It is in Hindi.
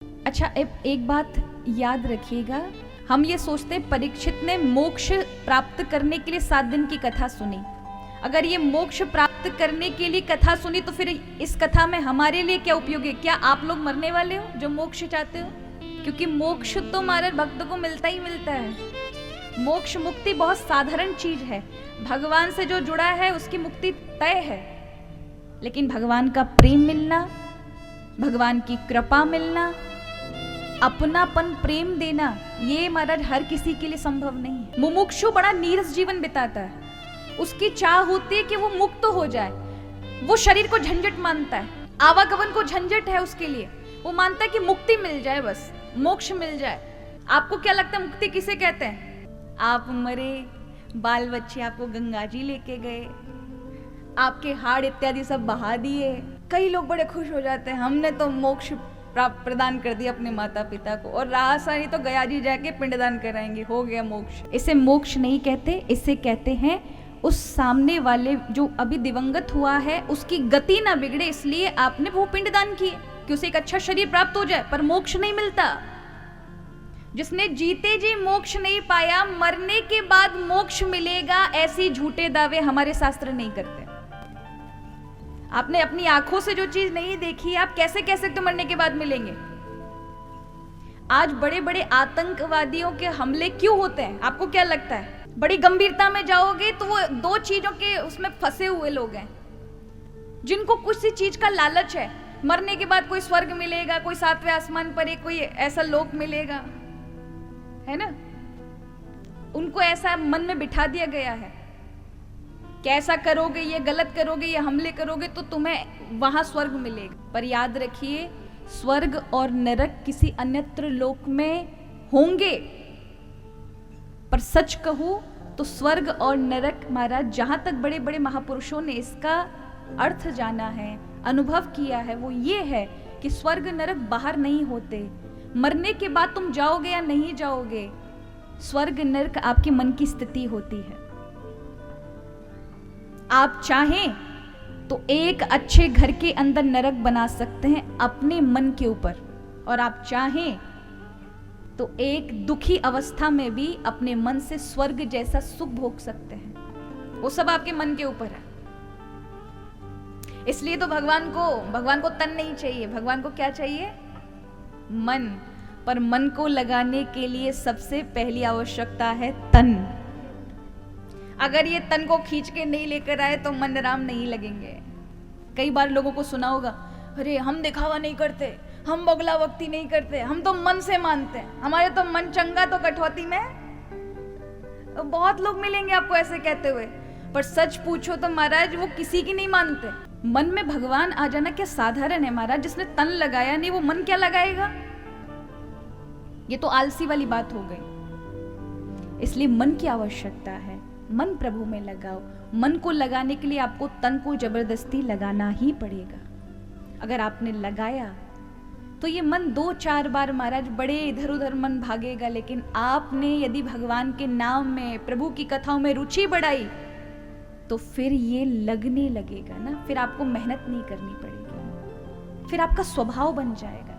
अच्छा, एक बात याद रखिएगा, हम ये सोचते हैं परीक्षित ने मोक्ष प्राप्त करने के लिए 7 दिन की कथा सुनी। अगर ये मोक्ष प्राप्त करने के लिए कथा सुनी तो फिर इस कथा में हमारे लिए क्या उपयोग है? क्या आप लोग मरने वाले हो जो मोक्ष चाहते हो? क्योंकि मोक्ष तो हमारे भक्त को मिलता ही मिलता है। मोक्ष मुक्ति बहुत साधारण चीज है। भगवान से जो जुड़ा है उसकी मुक्ति तय है, लेकिन भगवान का प्रेम मिलना, भगवान की कृपा मिलना, अपनापन प्रेम देना, ये महाराज हर किसी के लिए संभव नहीं है। मुमुक्षु बड़ा नीरस जीवन बिताता है, उसकी चाह होती है कि वो मुक्त हो जाए। वो शरीर को झंझट मानता है, आवागमन को झंझट है उसके लिए। वो मानता है कि मुक्ति मिल जाए, बस मोक्ष मिल जाए। आपको क्या लगता है मुक्ति किसे कहते हैं? आप मरे, बाल बच्चे आपको गंगा जी लेके गए, आपके हाड़ इत्यादि सब बहा दिए, कई लोग बड़े खुश हो जाते हैं, हमने तो मोक्ष प्राप्त प्रदान कर दिया अपने माता पिता को, और रासानी तो गया जी जाके पिंडदान कराएंगे, हो गया मोक्ष। इसे मोक्ष नहीं कहते, इसे कहते हैं उस सामने वाले जो अभी दिवंगत हुआ है उसकी गति ना बिगड़े, इसलिए आपने वो पिंडदान किए कि उसे एक अच्छा शरीर प्राप्त हो जाए, पर मोक्ष नहीं मिलता। जिसने जीते जी मोक्ष नहीं पाया, मरने के बाद मोक्ष मिलेगा, ऐसी झूठे दावे हमारे शास्त्र नहीं करते। आपने अपनी आंखों से जो चीज नहीं देखी, आप कैसे कह सकते मरने के बाद मिलेंगे? आज बड़े बड़े आतंकवादियों के हमले क्यों होते हैं? आपको क्या लगता है? बड़ी गंभीरता में जाओगे तो वो 2 चीजों के उसमें फंसे हुए लोग हैं, जिनको कुछ सी चीज का लालच है। मरने के बाद कोई स्वर्ग मिलेगा, कोई 7वें आसमान पर कोई ऐसा लोक मिलेगा, है ना? उनको ऐसा मन में बिठा दिया गया है कि ऐसा करोगे, ये गलत करोगे, ये हमले करोगे तो तुम्हें वहां स्वर्ग मिलेगा। पर याद रखिए, स्वर्ग और नरक किसी अन्यत्र लोक में होंगे, पर सच कहूं तो स्वर्ग और नरक महाराज, जहां तक बड़े बड़े महापुरुषों ने इसका अर्थ जाना है, अनुभव किया है, वो ये है कि स्वर्ग नरक बाहर नहीं होते। मरने के बाद तुम जाओगे या नहीं जाओगे, स्वर्ग नरक आपके मन की स्थिति होती है। आप चाहें तो एक अच्छे घर के अंदर नरक बना सकते हैं अपने मन के ऊपर, और आप चाहें तो एक दुखी अवस्था में भी अपने मन से स्वर्ग जैसा सुख भोग सकते हैं। वो सब आपके मन के ऊपर है। इसलिए तो भगवान को तन नहीं चाहिए, भगवान को क्या चाहिए? मन। पर मन को लगाने के लिए सबसे पहली आवश्यकता है तन। अगर ये तन को खींच के नहीं लेकर आए तो मन राम नहीं लगेंगे। कई बार लोगों को सुना होगा, अरे हम दिखावा नहीं करते, हम बगला वक्ती नहीं करते, हम तो मन से मानते हैं, हमारे तो मन चंगा तो कठौती में। तो बहुत लोग मिलेंगे आपको ऐसे कहते हुए, पर सच पूछो तो महाराज वो किसी की नहीं मानते। मन में भगवान आ जाना क्या साधारण है महाराज? जिसने तन लगाया नहीं वो मन क्या लगाएगा? ये तो आलसी वाली बात हो गई। इसलिए मन की आवश्यकता है, मन प्रभु में लगाओ। मन को लगाने के लिए आपको तन को जबरदस्ती लगाना ही पड़ेगा। अगर आपने लगाया तो ये मन 2-4 बार महाराज बड़े इधर उधर मन भागेगा, लेकिन आपने यदि भगवान के नाम में, प्रभु की कथाओं में रुचि बढ़ाई तो फिर ये लगने लगेगा ना, फिर आपको मेहनत नहीं करनी पड़ेगी, फिर आपका स्वभाव बन जाएगा।